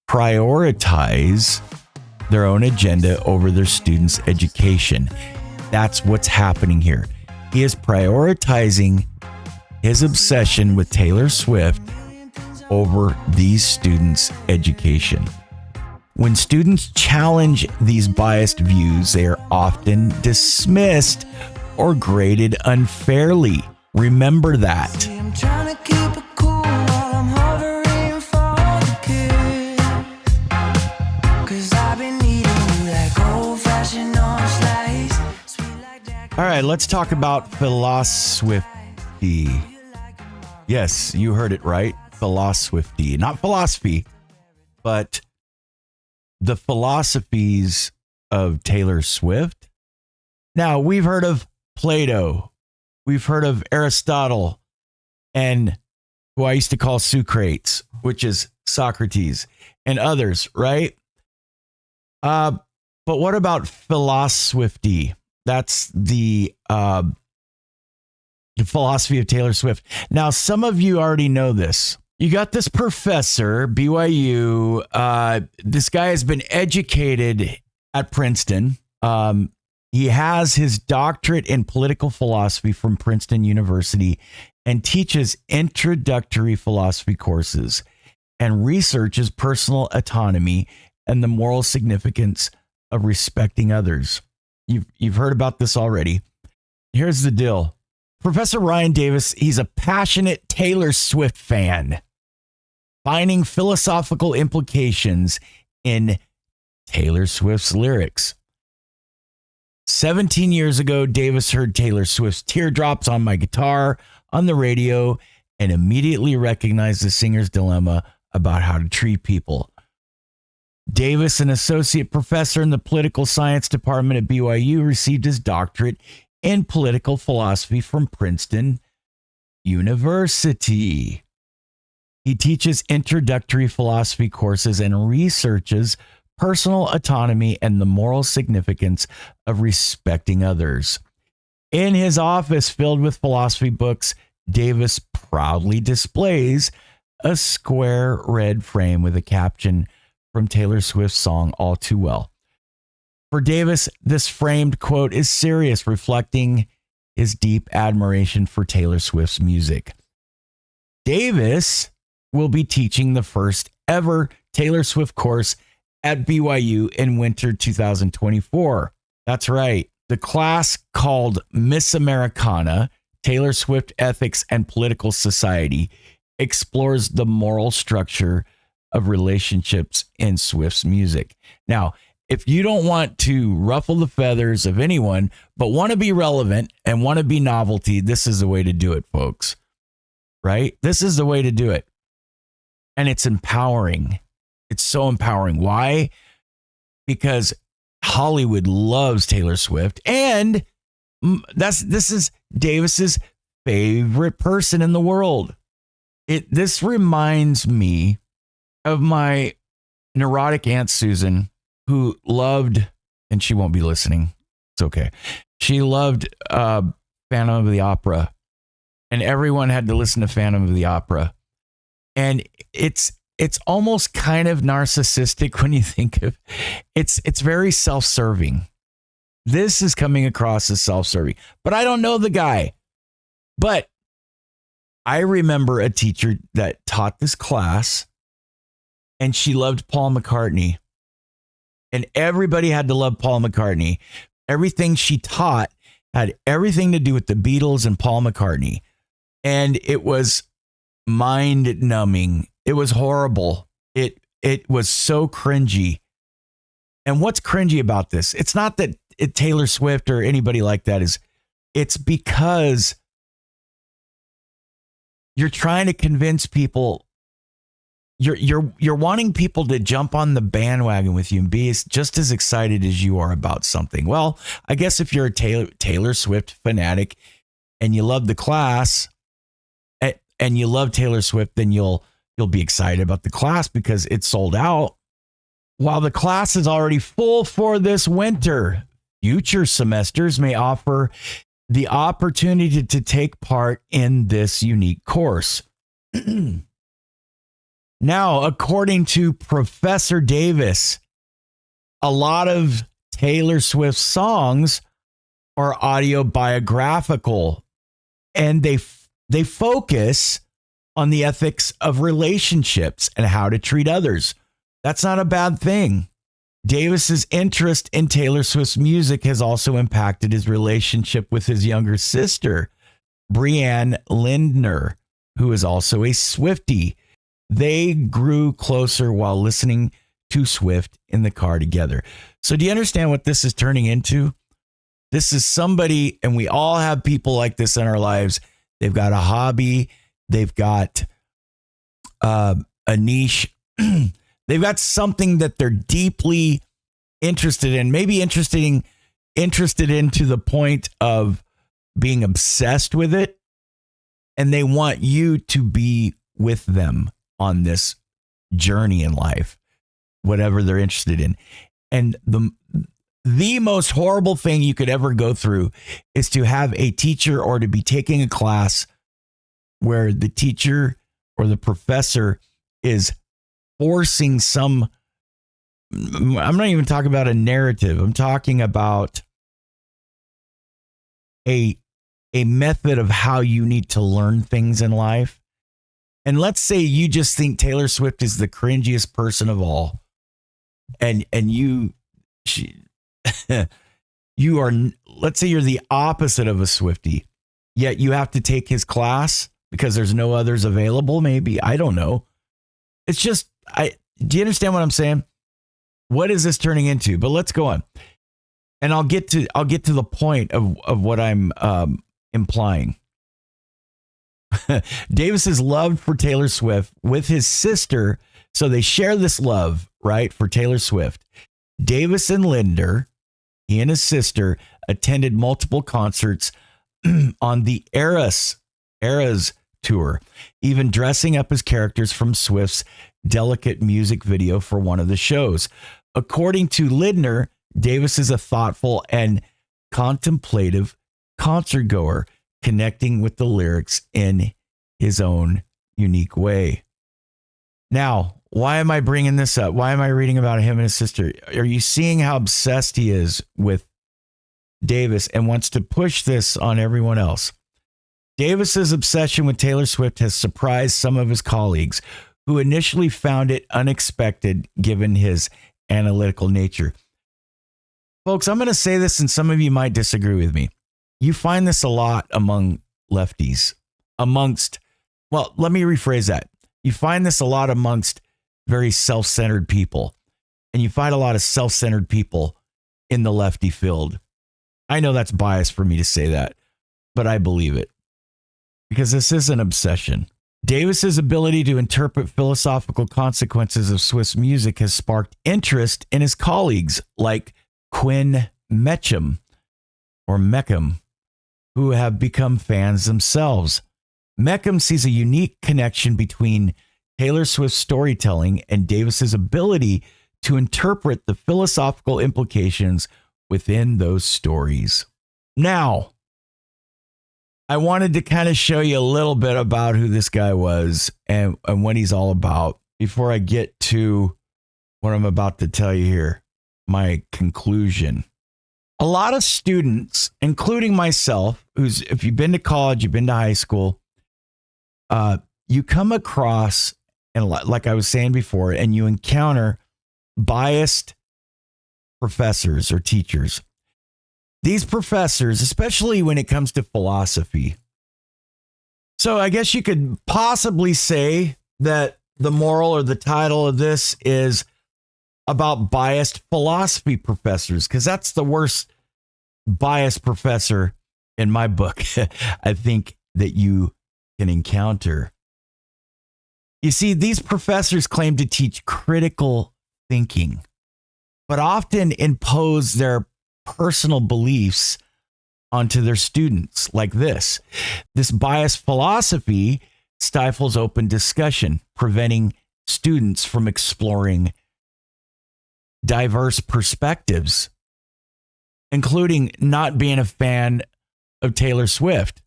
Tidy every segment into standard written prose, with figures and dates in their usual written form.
prioritize their own agenda over their students' education. That's what's happening here. He is prioritizing his obsession with Taylor Swift over these students' education. When students challenge these biased views, they are often dismissed or graded unfairly. Remember that. I'm trying to keep it cool while I'm hovering for the kiss. 'Cause I've been eating you like old-fashioned orange slice. Sweet like that. All right, let's talk about philosophy. Yes, you heard it right. Philosophy. Not philosophy, but the philosophies of Taylor Swift. Now, we've heard of Plato. We've heard of Aristotle and who I used to call Socrates, which is Socrates, and others, right? But what about philosophy? That's the philosophy of Taylor Swift. Now, some of you already know this. You got this professor, BYU. This guy has been educated at Princeton. He has his doctorate in political philosophy from Princeton University and teaches introductory philosophy courses and researches personal autonomy and the moral significance of respecting others. You've heard about this already. Here's the deal. Professor Ryan Davis, he's a passionate Taylor Swift fan, finding philosophical implications in Taylor Swift's lyrics. 17 years ago, Davis heard Taylor Swift's Teardrops on My Guitar on the radio and immediately recognized the singer's dilemma about how to treat people. Davis, an associate professor in the political science department at BYU, received his doctorate in political philosophy from Princeton University. He teaches introductory philosophy courses and researches personal autonomy and the moral significance of respecting others. In his office filled with philosophy books, Davis proudly displays a square red frame with a caption from Taylor Swift's song All Too Well. For Davis, this framed quote is serious, reflecting his deep admiration for Taylor Swift's music. Davis will be teaching the first ever Taylor Swift course at BYU in winter 2024. That's right. The class called Miss Americana, Taylor Swift Ethics and Political Society, explores the moral structure of relationships in Swift's music. Now, if you don't want to ruffle the feathers of anyone, but want to be relevant and want to be novelty, this is the way to do it, folks. Right? This is the way to do it. And it's empowering. It's so empowering. Why? Because Hollywood loves Taylor Swift, and this is Davis's favorite person in the world. This reminds me of my neurotic Aunt Susan, who loved, and she won't be listening. It's okay. She loved Phantom of the Opera, and everyone had to listen to Phantom of the Opera. And it's almost kind of narcissistic when you think of it's very self-serving. This is coming across as self-serving, but I don't know the guy. But I remember a teacher that taught this class, and she loved Paul McCartney. And everybody had to love Paul McCartney. Everything she taught had everything to do with the Beatles and Paul McCartney. And it was mind-numbing. It was horrible. It was so cringy. And what's cringy about this? It's not that Taylor Swift or anybody like that is. It's because you're trying to convince people. You're wanting people to jump on the bandwagon with you and be just as excited as you are about something. Well, I guess if you're a Taylor Swift fanatic and you love the class and you love Taylor Swift, then you'll be excited about the class because it's sold out. While the class is already full for this winter, future semesters may offer the opportunity to take part in this unique course. Now, according to Professor Davis, a lot of Taylor Swift's songs are autobiographical, and they focus on the ethics of relationships and how to treat others. That's not a bad thing. Davis's interest in Taylor Swift's music has also impacted his relationship with his younger sister, Brianne Lindner, who is also a Swiftie. They grew closer while listening to Swift in the car together. So do you understand what this is turning into? This is somebody, and we all have people like this in our lives. They've got a hobby. They've got a niche. They've got something that they're deeply interested in, maybe interested in to the point of being obsessed with it. And they want you to be with them on this journey in life, whatever they're interested in. And the most horrible thing you could ever go through is to have a teacher or to be taking a class where the teacher or the professor is forcing I'm not even talking about a narrative. I'm talking about a method of how you need to learn things in life. And let's say you just think Taylor Swift is the cringiest person of all. And you are, let's say you're the opposite of a Swiftie, yet you have to take his class because there's no others available. Maybe, I don't know. It's just, do you understand what I'm saying? What is this turning into? But let's go on. And I'll get to the point of what I'm implying. Davis is loved for Taylor Swift with his sister. So they share this love, right, for Taylor Swift. Davis and Lindner, he and his sister, attended multiple concerts on the Eras tour, even dressing up as characters from Swift's Delicate music video for one of the shows. According to Lindner, Davis is a thoughtful and contemplative concert goer, connecting with the lyrics in his own unique way. Now, why am I bringing this up? Why am I reading about him and his sister? Are you seeing how obsessed he is with Davis and wants to push this on everyone else? Davis's obsession with Taylor Swift has surprised some of his colleagues, who initially found it unexpected given his analytical nature. Folks, I'm going to say this, and some of you might disagree with me. You find this a lot among lefties, well, let me rephrase that. You find this a lot amongst very self-centered people, and you find a lot of self-centered people in the lefty field. I know that's biased for me to say that, but I believe it because this is an obsession. Davis's ability to interpret philosophical consequences of Swift's music has sparked interest in his colleagues like Quinn Mecham, who have become fans themselves. Mecham sees a unique connection between Taylor Swift's storytelling and Davis's ability to interpret the philosophical implications within those stories. Now, I wanted to kind of show you a little bit about who this guy was and what he's all about before I get to what I'm about to tell you here, my conclusion. A lot of students, including myself, if you've been to college, you've been to high school, you come across, and like I was saying before, and you encounter biased professors or teachers. These professors, especially when it comes to philosophy. So I guess you could possibly say that the moral or the title of this is about biased philosophy professors, because that's the worst biased professor in my book, I think, that you can encounter. You see, these professors claim to teach critical thinking, but often impose their personal beliefs onto their students like this. This biased philosophy stifles open discussion, preventing students from exploring diverse perspectives, including not being a fan of Taylor Swift.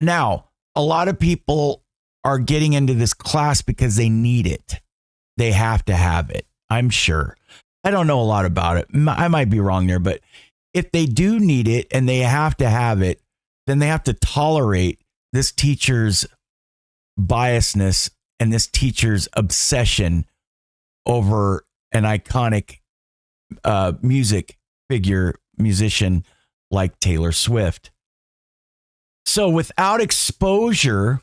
Now, a lot of people are getting into this class because they need it. They have to have it, I'm sure. I don't know a lot about it. I might be wrong there, but if they do need it and they have to have it, then they have to tolerate this teacher's biasness and this teacher's obsession over an iconic musician like Taylor Swift. So without exposure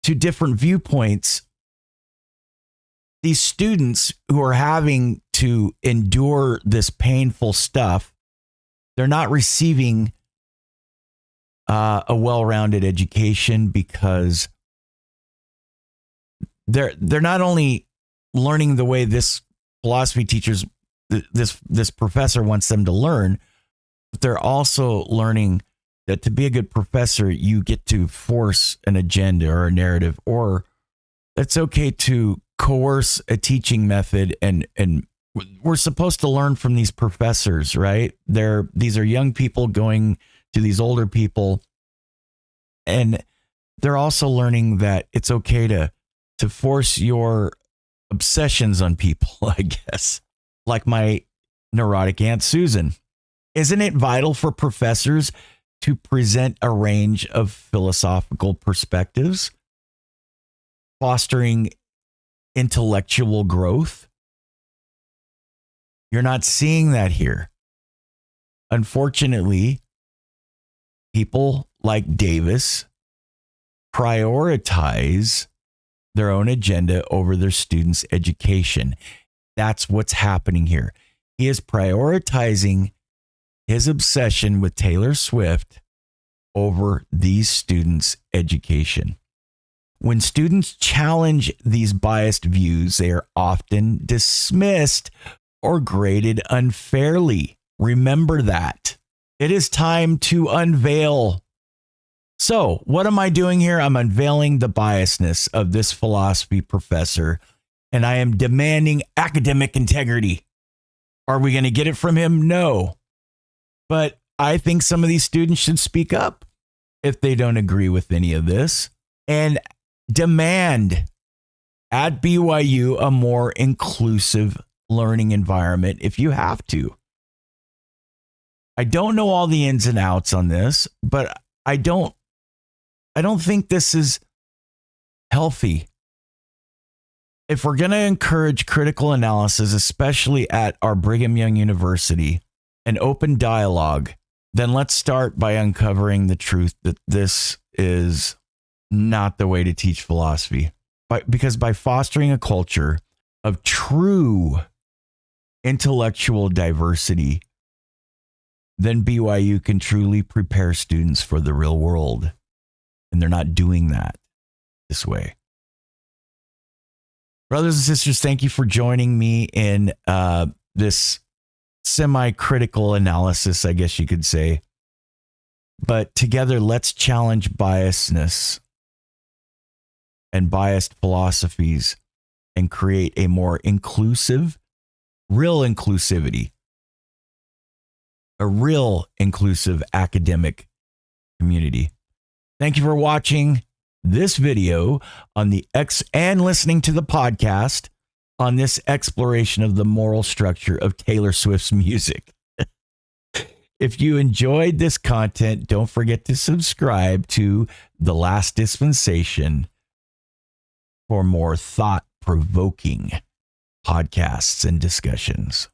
to different viewpoints, these students who are having to endure this painful stuff, they're not receiving a well-rounded education because they're not only learning the way this philosophy teacher's this professor wants them to learn, but they're also learning that to be a good professor, you get to force an agenda or a narrative, or it's okay to coerce a teaching method, and we're supposed to learn from these professors, right? These are young people going to these older people, and they're also learning that it's okay to force your obsessions on people, I guess, like my neurotic Aunt Susan. Isn't it vital for professors to present a range of philosophical perspectives, fostering intellectual growth? You're not seeing that here. Unfortunately, people like Davis prioritize their own agenda over their students' education. That's what's happening here. He is prioritizing his obsession with Taylor Swift over these students' education. When students challenge these biased views, they are often dismissed or graded unfairly. Remember that. It is time to unveil. So, what am I doing here? I'm unveiling the biasness of this philosophy professor, and I am demanding academic integrity. Are we going to get it from him? No. But I think some of these students should speak up if they don't agree with any of this and demand at BYU a more inclusive learning environment if you have to. I don't know all the ins and outs on this, but I don't think this is healthy. If we're going to encourage critical analysis, especially at our Brigham Young University, and open dialogue, then let's start by uncovering the truth that this is not the way to teach philosophy. Because by fostering a culture of true intellectual diversity, then BYU can truly prepare students for the real world. And they're not doing that this way. Brothers and sisters, thank you for joining me in this semi-critical analysis, I guess you could say. But together, let's challenge biasness and biased philosophies and create a more inclusive, real inclusivity, a real inclusive academic community. Thank you for watching this video on the and listening to the podcast on this exploration of the moral structure of Taylor Swift's music. If you enjoyed this content, don't forget to subscribe to The Last Dispensation for more thought-provoking podcasts and discussions.